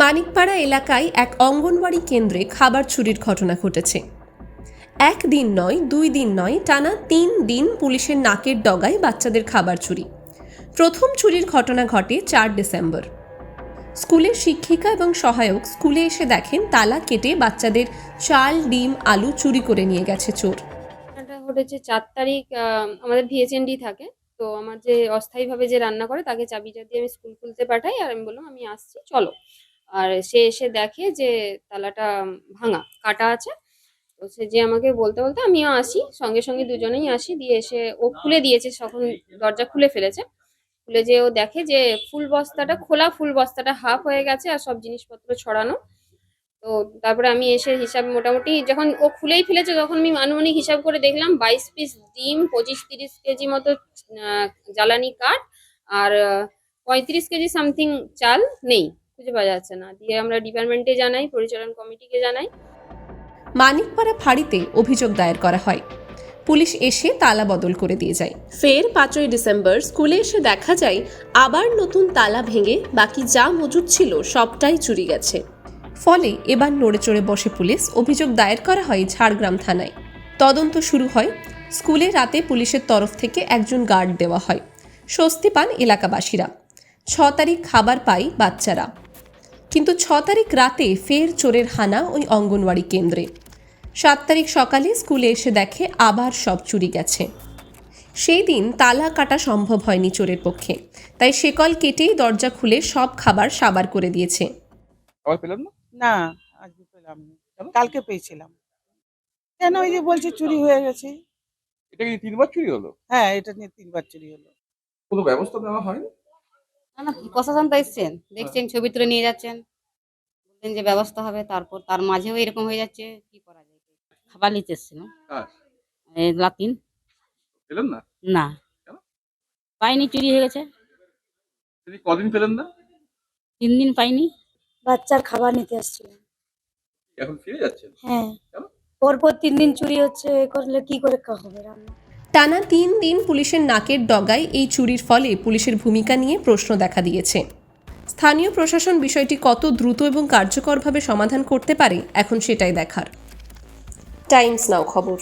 মানিকপাড়া এলাকায় এক অঙ্গনওয়াড়ি কেন্দ্রে খাবার চুরির ঘটনা ঘটেছে। একদিন নয়, 2 দিন নয়, টানা 3 দিন পুলিশের নাকের ডগায় বাচ্চাদের খাবার চুরি। প্রথম চুরির ঘটনা ঘটে 4 ডিসেম্বর। স্কুলের শিক্ষিকা এবং সহায়ক স্কুলে এসে দেখেন তালা কেটে বাচ্চাদের চাল, ডিম, আলু চুরি করে নিয়ে গেছে চোর। এটা ঘটেছে 4 তারিখ। আমাদের ভিএচএনডি থাকে, তো আমার যে অস্থায়ীভাবে যে রান্না করে তাকে চাবিটা দিয়ে আমি স্কুল খুলতে পাঠাই, আর আমি বললাম আমি আসছি চলো। আর সে এসে দেখে যে তালাটা ভাঙা, কাটা আছে। তো সে যে আমাকে বলতে বলতে আমিও আসি, সঙ্গে সঙ্গে দুজনেই আসি, দিয়ে এসে ও খুলে দিয়েছে, তখন দরজা খুলে ফেলেছে। খুলে যে ও দেখে যে ফুল বস্তাটা খোলা, ফুল বস্তাটা হাফ হয়ে গেছে আর সব জিনিসপত্র ছড়ানো। তো তারপরে আমি এসে হিসাব মোটামুটি যখন ও খুলেই ফেলেছে তখন আমি আনুমানিক হিসাব করে দেখলাম 22 পিস ডিম, 25-30 কেজি মতো জ্বালানি কাঠ, আর 35 কেজি সামথিং চাল নেই, খুঁজে পাওয়া যাচ্ছে না। দিয়ে আমরা ডিপার্টমেন্টে জানাই, পরিচালন কমিটিকে জানাই। মানিকপাড়া ফাঁড়িতে অভিযোগ দায়ের করা হয়। পুলিশ এসে তালা বদল করে দিয়ে যায়। ফের 5ই ডিসেম্বর স্কুলে এসে দেখা যায় আবার নতুন তালা ভেঙে বাকি যা মজুদ ছিল সবটাই চুরি গেছে। ফলে এবার নড়েচড়ে বসে পুলিশ। অভিযোগ দায়ের করা হয় ঝাড়গ্রাম থানায়। তদন্ত শুরু হয়। স্কুলে রাতে পুলিশের তরফ থেকে একজন গার্ড দেওয়া হয়। স্বস্তি পান এলাকাবাসীরা। 6 তারিখ খাবার পায় বাচ্চারা। কিন্তু 6 তারিখ রাতে ফের চোরের হানা ওই অঙ্গনওয়াড়ি কেন্দ্রে। 7 তারিখ সকালে স্কুলে এসে দেখে আবার সব চুরি গেছে। সেই দিন তালা কাটা সম্ভব হয়নি চোরের পক্ষে, তাই শেকল কেটেই দরজা খুলে সব খাবার সাবার করে দিয়েছে। খাবার পেলেন না? না, আজকে পেলাম না। কেন? কালকে পেয়েছিলাম। কেন ওই যে বলছে চুরি হয়ে গেছে। এটা কি 3 বার চুরি হলো? হ্যাঁ, এটা নিয়ে 3 বার চুরি হলো। কোনো ব্যবস্থা নেওয়া হয়নি? না না, প্রশাসন তো এসছেন, দেখছেন, ছবি তুলে নিয়ে যাচ্ছেন, বললেন যে ব্যবস্থা হবে, তারপর তার মাঝেও এরকম হয়ে যাচ্ছে, কি করা যায়? খাবার নিতে এসেছিলাম, কাজ লাতিন। পেলেন না? না, কেন? পাইনি, চুরি হয়ে গেছে। তিনি কদিন পেলেন না? 3 দিন পাইনি। বাচ্চার খাবার নিতে আসছিলাম। এখন ফিরে যাচ্ছেন? হ্যাঁ, কেন? পরপর 3 দিন চুরি হচ্ছে, এ করলে কি করে হবে রান্না? টানা 3 দিন পুলিশের নাকের ডগায় এই চুরির ফলে পুলিশের ভূমিকা নিয়ে প্রশ্ন দেখা দিয়েছে। স্থানীয় প্রশাসন বিষয়টি কত দ্রুত এবং কার্যকরভাবে সমাধান করতে পারে এখন সেটাই দেখার। টাইমস নাও খবর।